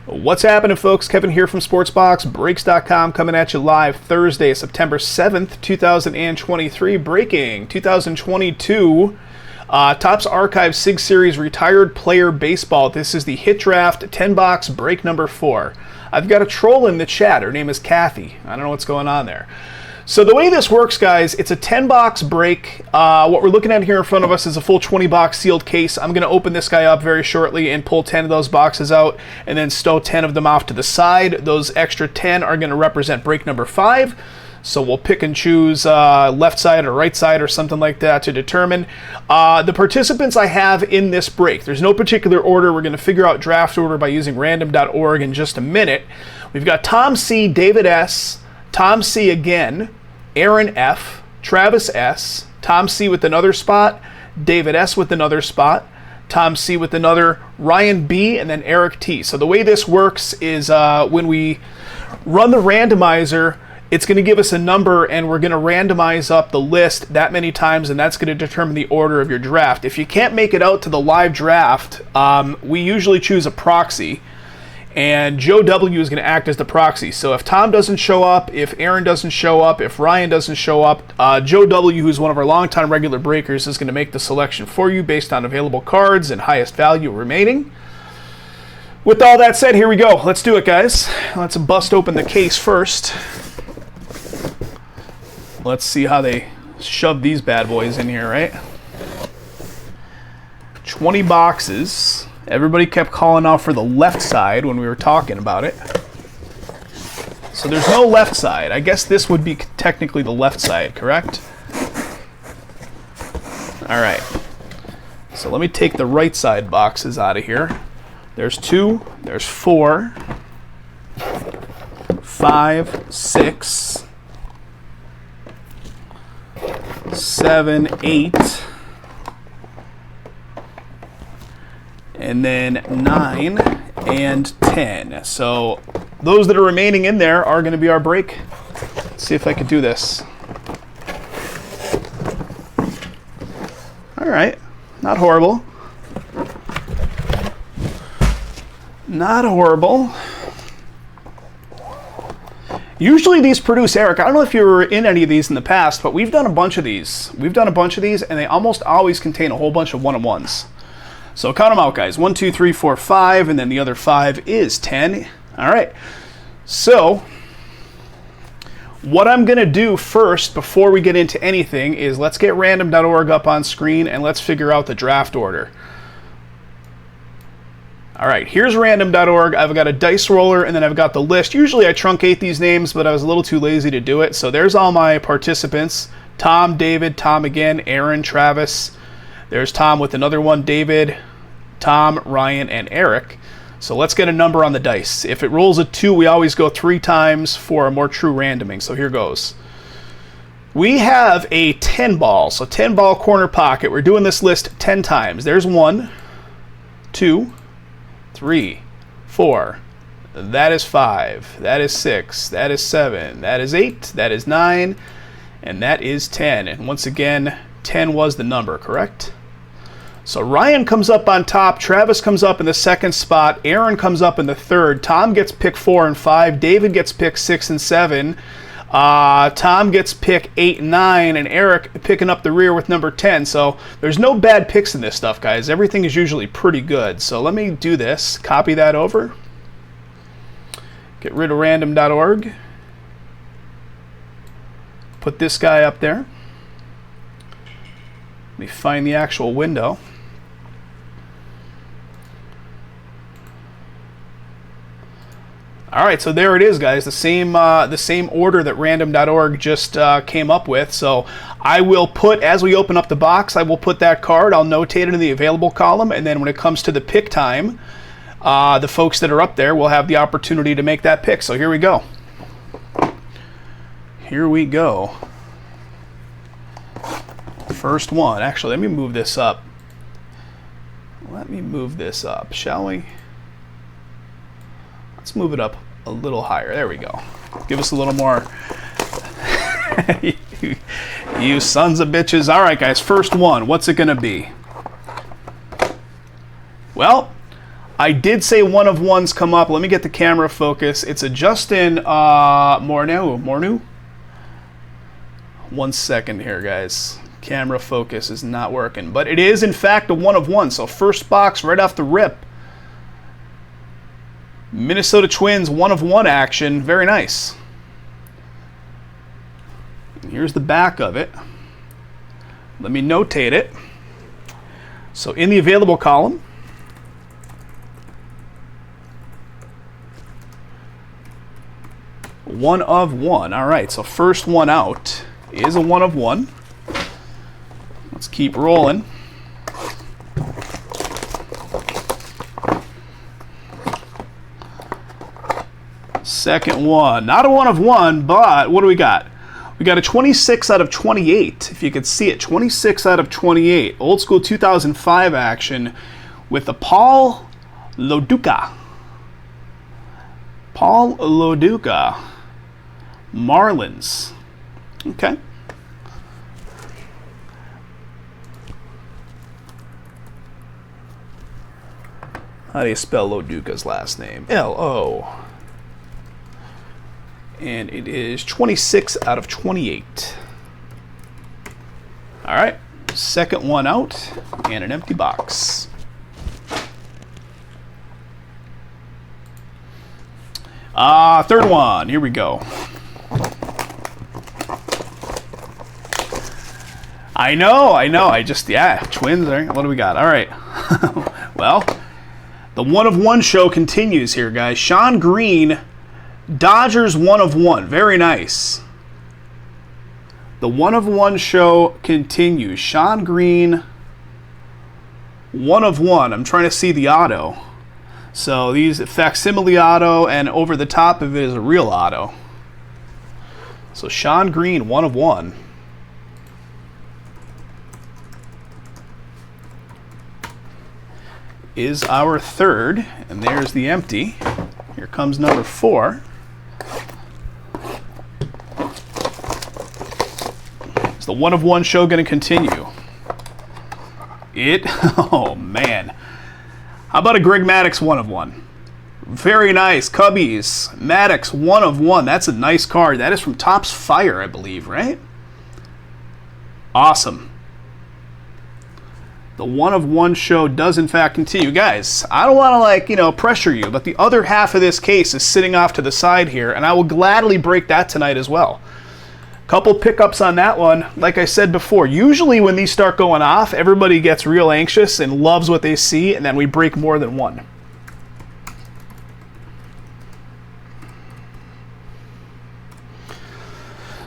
What's happening, folks? Kevin here from SportsBoxBreaks.com, coming at you live Thursday, September 7th, 2023. Breaking 2022 Topps Archive SIG Series Retired Player Baseball. This is the Hit Draft 10-box break number 4. I've got a troll in the chat. Her name is Kathy. I don't know what's going on there. So the way this works, guys, it's a 10-box break. What we're looking at here in front of us is a full 20-box sealed case. I'm going to open this guy up very shortly and pull 10 of those boxes out and then stow 10 of them off to the side. Those extra 10 are going to represent break number 5. So we'll pick and choose left side or right side or something like that to determine. The participants I have in this break, there's no particular order. We're going to figure out draft order by using random.org in just a minute. We've got Tom C., David S., Tom C. again, Aaron F., Travis S., Tom C. with another spot, David S. with another spot, Tom C. with another, Ryan B., and then Eric T. So the way this works is when we run the randomizer, it's going to give us a number, and we're going to randomize up the list that many times, and that's going to determine the order of your draft. If you can't make it out to the live draft, we usually choose a proxy, and Joe W. is going to act as the proxy. So if Tom doesn't show up, if Aaron doesn't show up, if Ryan doesn't show up, Joe W., who's one of our longtime regular breakers, is going to make the selection for you based on available cards and highest value remaining. With all that said, here we go. Let's do it, guys. Let's bust open the case first. Let's see how they shove these bad boys in here, right? 20 boxes. Everybody kept calling out for the left side when we were talking about it. So there's no left side. I guess this would be technically the left side, correct? All right. So let me take the right side boxes out of here. There's 2, there's 4, 5, 6, 7, 8, and then 9 and 10. So those that are remaining in there are going to be our break. Let's see if I can do this. All right, not horrible. Not horrible. Usually these produce, Eric, I don't know if you were in any of these in the past, but we've done a bunch of these. And they almost always contain a whole bunch of one-on-ones. So count them out, guys. 1, 2, 3, 4, 5, and then the other 5 is 10. All right. So what I'm going to do first before we get into anything is let's get random.org up on screen and let's figure out the draft order. All right, here's random.org. I've got a dice roller, and then I've got the list. Usually I truncate these names, but I was a little too lazy to do it. So there's all my participants. Tom, David, Tom again, Aaron, Travis. There's Tom with another one, David, Tom, Ryan, and Eric. So let's get a number on the dice. If it rolls a 2, we always go 3 times for a more true randoming. So here goes. We have a 10 ball, so 10 ball corner pocket. We're doing this list 10 times. There's 1, 2, 3, 4, that is 5, that is 6, that is 7, that is 8, that is 9, and that is 10. And once again, 10 was the number, correct? So Ryan comes up on top, Travis comes up in the second spot, Aaron comes up in the third, Tom gets pick 4 and 5, David gets pick 6 and 7, Tom gets pick 8 and 9, and Eric picking up the rear with number 10. So there's no bad picks in this stuff, guys. Everything is usually pretty good. So let me do this. Copy that over. Get rid of random.org. Put this guy up there. Let me find the actual window. All right, so there it is, guys. The same order that random.org just came up with. So I will put, as we open up the box, I will put that card. I'll notate it in the available column, and then when it comes to the pick time, the folks that are up there will have the opportunity to make that pick. So here we go. Here we go. First one. Actually, let me move this up. Let me move this up, shall we? Let's move it up a little higher. There we go. Give us a little more. You sons of bitches. All right, guys. First one. What's it going to be? Well, I did say one of ones come up. Let me get the camera focus. It's a Justin Morneau. 1 second here, guys. Camera focus is not working. But it is, in fact, a one of one. So first box right off the rip. Minnesota Twins one of one action. Very nice. And here's the back of it. Let me notate it. So in the available column, one of one. All right, so first one out is a one of one. Let's keep rolling. Second one, not a one of one, but what do we got? We got a 26 out of 28, if you could see it. 26 out of 28. Old school 2005 action with the Paul Loduca. Paul Loduca. Marlins. Okay. How do you spell Loduca's last name? L-O. And it is 26 out of 28. All right, second one out and an empty box. Third one, here we go. I know, Twins, what do we got? All right, well, the one of one show continues here, guys. Sean Green, Dodgers one of one. Very nice. The one of one show continues. Sean Green, one of one. I'm trying to see the auto. So these facsimile auto, and over the top of it is a real auto. So Sean Green, one of one. Is our third, and there's the empty. Here comes number 4. Is the one of one show going to continue? Oh man. How about a Greg Maddux one of one? Very nice. Cubbies. Maddux one of one. That's a nice card. That is from Topps Fire, I believe, right? Awesome. The one of one show does in fact continue. Guys, I don't want to pressure you, but the other half of this case is sitting off to the side here, and I will gladly break that tonight as well. Couple pickups on that one. Like I said before, usually when these start going off, everybody gets real anxious and loves what they see, and then we break more than one.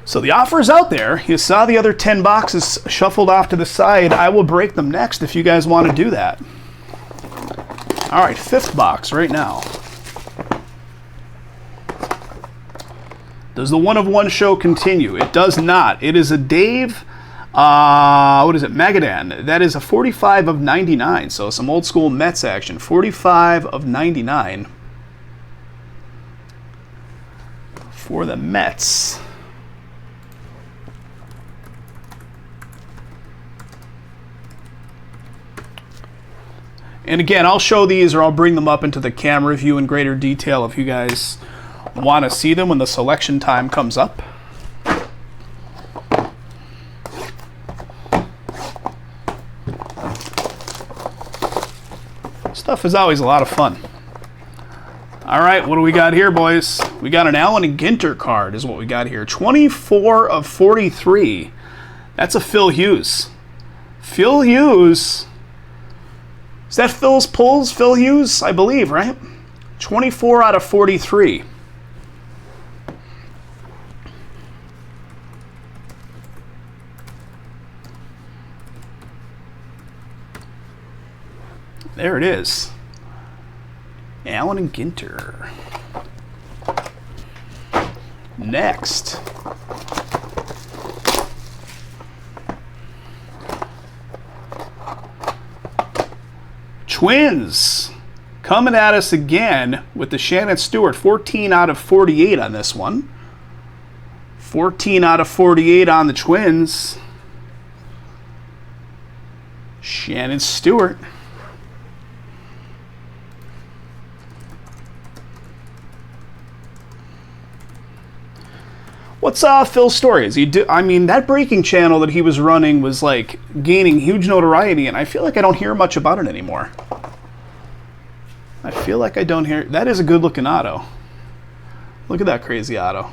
So the offer is out there. You saw the other 10 boxes shuffled off to the side. I will break them next if you guys want to do that. All right, 5th box right now. Does the one of one show continue? It does not. It is a Dave, Magadan. That is a 45 of 99. So some old school Mets action. 45 of 99 for the Mets. And again, I'll show these, or I'll bring them up into the camera view in greater detail if you guys want to see them when the selection time comes up. Stuff is always a lot of fun. All right, what do we got here, boys? We got an Allen and Ginter card is what we got here. 24 of 43. That's a Phil Hughes. Phil Hughes. Is that Phil Hughes? I believe, right? 24 out of 43. There it is. Allen and Ginter. Next. Twins coming at us again with the Shannon Stewart. 14 out of 48 on this one. 14 out of 48 on the Twins. Shannon Stewart. What's Phil's story? Is he I mean, that breaking channel that he was running was like gaining huge notoriety, and I feel like I don't hear much about it anymore. I feel like I don't hear. That is a good looking auto. Look at that crazy auto.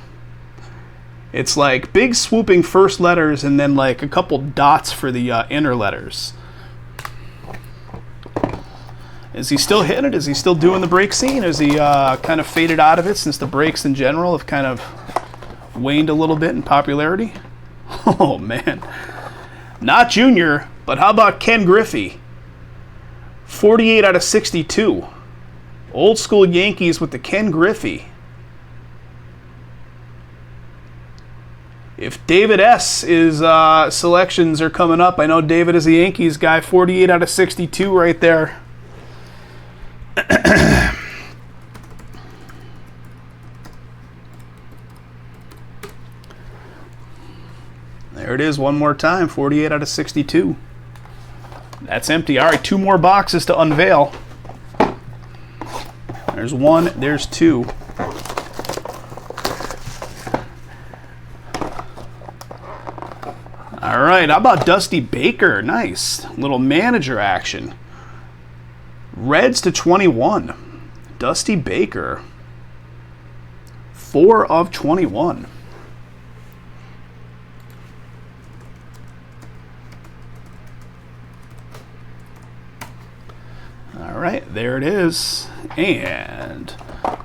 It's like big swooping first letters and then like a couple dots for the inner letters. Is he still hitting it? Is he still doing the break scene? Is he kind of faded out of it since the breaks in general have kind of waned a little bit in popularity? Oh, man. Not Junior, but how about Ken Griffey? 48 out of 62. Old school Yankees with the Ken Griffey. If David S. is selections are coming up, I know David is a Yankees guy. 48 out of 62 right there. There it is one more time, 48 out of 62. That's empty. All right, 2 more boxes to unveil. There's 1, there's 2. All right, how about Dusty Baker? Nice. Little manager action. Reds to 21. Dusty Baker. 4 of 21. All right, there it is. And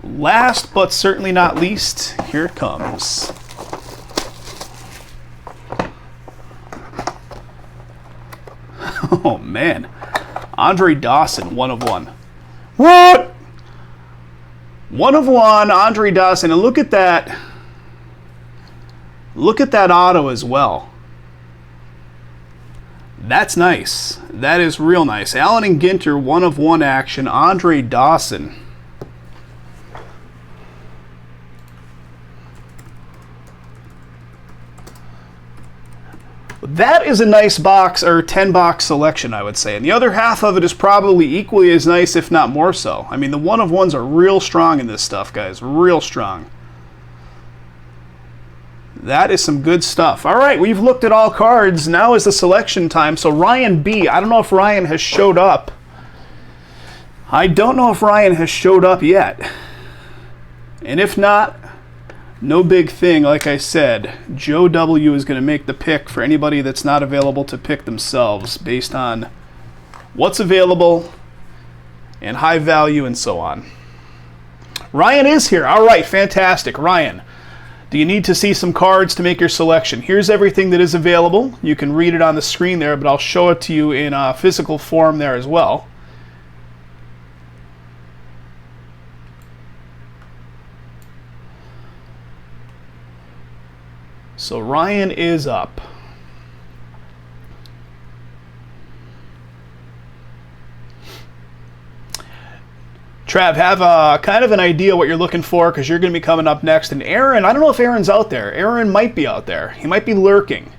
last but certainly not least, here it comes. Oh, man. Andre Dawson, 1 of 1. What? 1 of 1, Andre Dawson. And look at that. Look at that auto as well. That's nice. That is real nice. Allen and Ginter, 1 of 1 action. Andre Dawson. That is a nice box, or 10-box selection, I would say. And the other half of it is probably equally as nice, if not more so. I mean, the 1 of 1s are real strong in this stuff, guys. Real strong. That is some good stuff. All right, we've looked at all cards. Now is the selection time. So Ryan B., I don't know if Ryan has showed up. I don't know if Ryan has showed up yet. And if not, no big thing. Like I said, Joe W. is going to make the pick for anybody that's not available to pick themselves based on what's available and high value and so on. Ryan is here. All right, fantastic. Ryan, do you need to see some cards to make your selection? Here's everything that is available. You can read it on the screen there, but I'll show it to you in a physical form there as well. So Ryan is up. Trav, have kind of an idea what you're looking for because you're going to be coming up next. And Aaron, I don't know if Aaron's out there. Aaron might be out there. He might be lurking.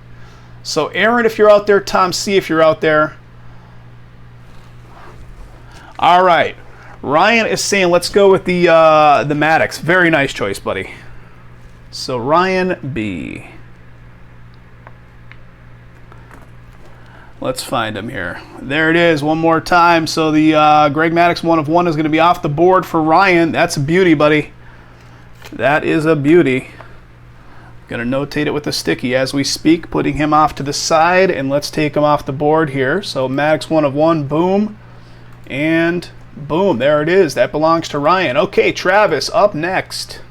So Aaron, if you're out there, Tom C, if you're out there. All right. Ryan is saying let's go with the Maddox. Very nice choice, buddy. So Ryan B. Let's find him here. There it is one more time. So the Greg Maddux 1 of 1 is going to be off the board for Ryan. That's a beauty, buddy. That is a beauty. Going to notate it with a sticky as we speak, putting him off to the side, and let's take him off the board here. So Maddux 1 of 1, boom, and boom. There it is. That belongs to Ryan. Okay, Travis, up next.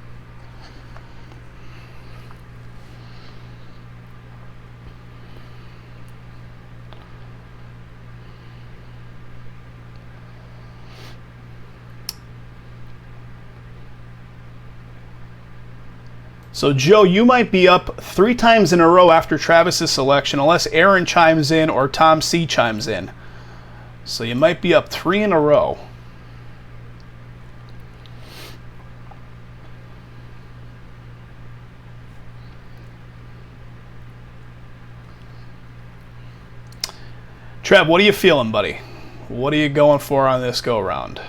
So, Joe, you might be up 3 times in a row after Travis's selection, unless Aaron chimes in or Tom C chimes in. So you might be up 3 in a row. Trev, what are you feeling, buddy? What are you going for on this go-round?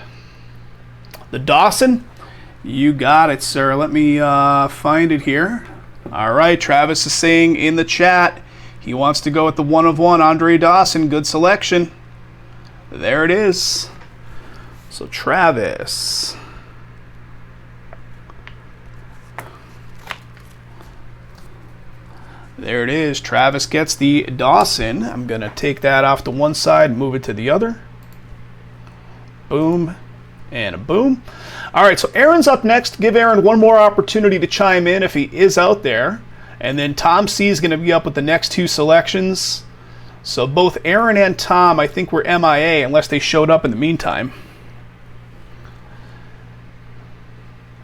The Dawson? You got it, sir. Let me find it here. All right, Travis is saying in the chat he wants to go with the 1 of 1, Andre Dawson. Good selection. There it is. So Travis. There it is. Travis gets the Dawson. I'm going to take that off to one side and move it to the other. Boom and a boom. All right, so Aaron's up next. Give Aaron one more opportunity to chime in if he is out there. And then Tom C is going to be up with the next 2 selections. So both Aaron and Tom, I think, were MIA unless they showed up in the meantime.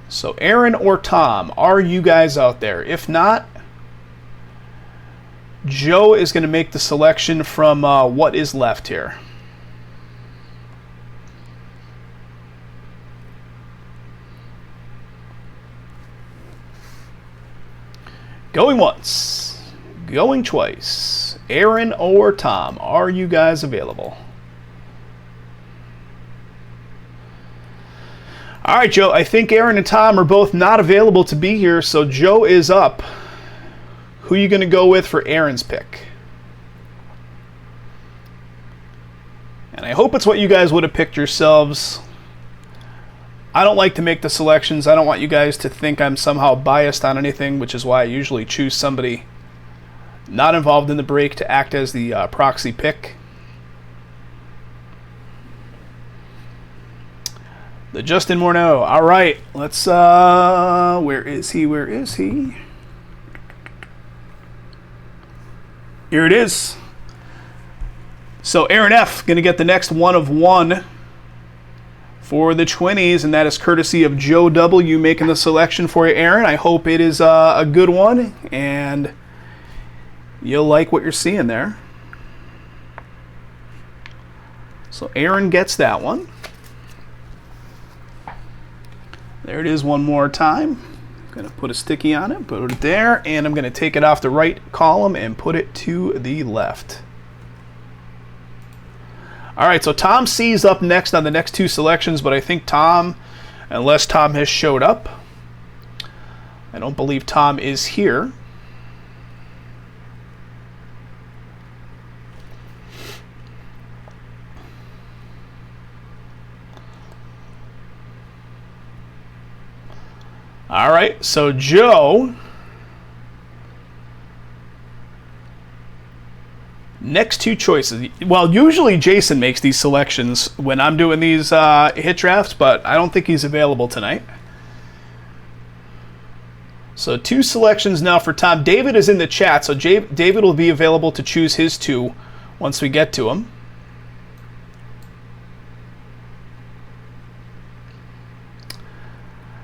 So Aaron or Tom, are you guys out there? If not, Joe is going to make the selection from what is left here. Going once, going twice. Aaron or Tom, are you guys available? All right, Joe, I think Aaron and Tom are both not available to be here, so Joe is up. Who are you going to go with for Aaron's pick? And I hope it's what you guys would have picked yourselves. I don't like to make the selections. I don't want you guys to think I'm somehow biased on anything, which is why I usually choose somebody not involved in the break to act as the proxy pick. The Justin Morneau. All right, let's, where is he? Where is he? Here it is. So Aaron F. going to get the next 1 of 1 for the Twinnies, and that is courtesy of Joe W. making the selection for you, Aaron. I hope it is a good one, and you'll like what you're seeing there. So Aaron gets that one. There it is one more time. I'm going to put a sticky on it, put it there, and I'm going to take it off the right column and put it to the left. All right, so Tom C's up next on the next 2 selections, but I think Tom, unless Tom has showed up, I don't believe Tom is here. All right, so Joe, next 2 choices. Well, usually Jason makes these selections when I'm doing these hit drafts, but I don't think he's available tonight. So 2 selections now for Tom. David is in the chat, so David will be available to choose his 2 once we get to him.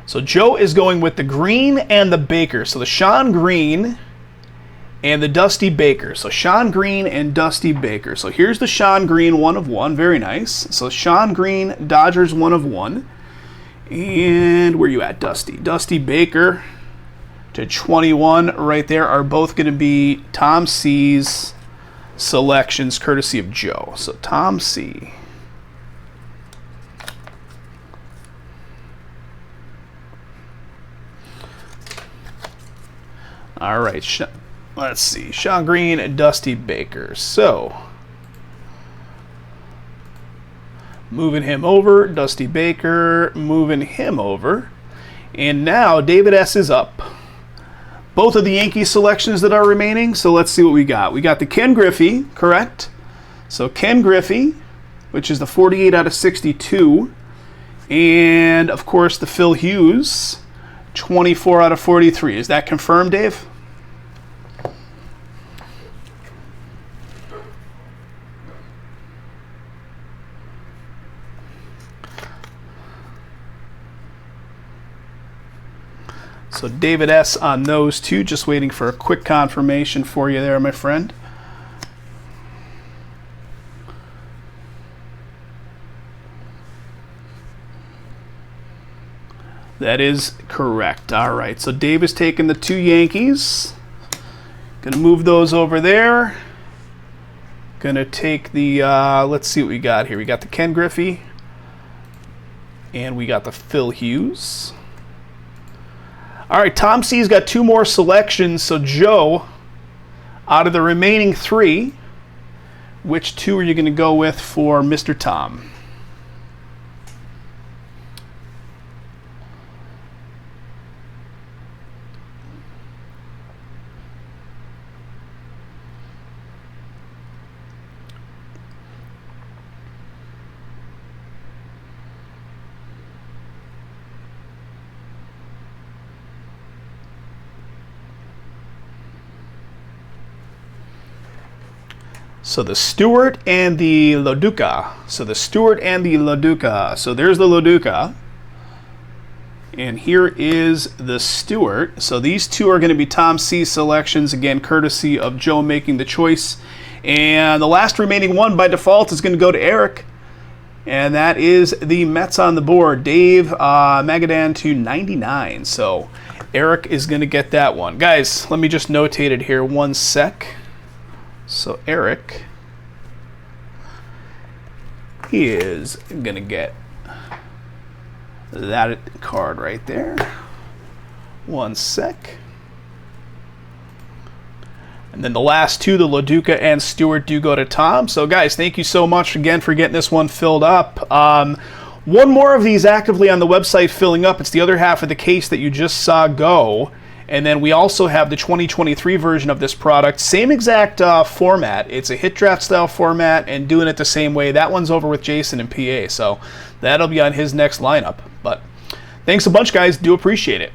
So Joe is going with the Green and the Baker. So the Sean Green and the Dusty Baker. So Sean Green and Dusty Baker. So here's the Sean Green 1 of 1. Very nice. So Sean Green, Dodgers 1 of 1. And where you at, Dusty? Dusty Baker to 21 right there are both going to be Tom C's selections courtesy of Joe. So Tom C. All right, let's see. Sean Green and Dusty Baker. So, moving him over. Dusty Baker, moving him over. And now David S. is up. Both of the Yankees selections that are remaining. So let's see what we got. We got the Ken Griffey, correct? So Ken Griffey, which is the 48 out of 62. And, of course, the Phil Hughes, 24 out of 43. Is that confirmed, Dave? So David S. on those 2. Just waiting for a quick confirmation for you there, my friend. That is correct. All right, so Dave is taking the 2 Yankees. Gonna move those over there. Gonna take the, let's see what we got here. We got the Ken Griffey. And we got the Phil Hughes. All right, Tom C's got 2 more selections. So Joe, out of the remaining 3, which 2 are you going to go with for Mr. Tom? So the Stewart and the Loduca. So the Stewart and the Loduca. So there's the Loduca. And here is the Stewart. So these 2 are going to be Tom C selections, again, courtesy of Joe making the choice. And the last remaining one by default is going to go to Eric. And that is the Mets on the board. Dave Magadan to 99. So Eric is going to get that one. Guys, let me just notate it here 1 sec. So Eric, he is going to get that card right there. 1 sec. And then the last 2, the Loduca and Stewart, do go to Tom. So guys, thank you so much again for getting this one filled up. 1 more of these actively on the website filling up. It's the other half of the case that you just saw go. And then we also have the 2023 version of this product. Same exact format. It's a hit draft style format and doing it the same way. That one's over with Jason and PA. So that'll be on his next lineup. But thanks a bunch, guys. Do appreciate it.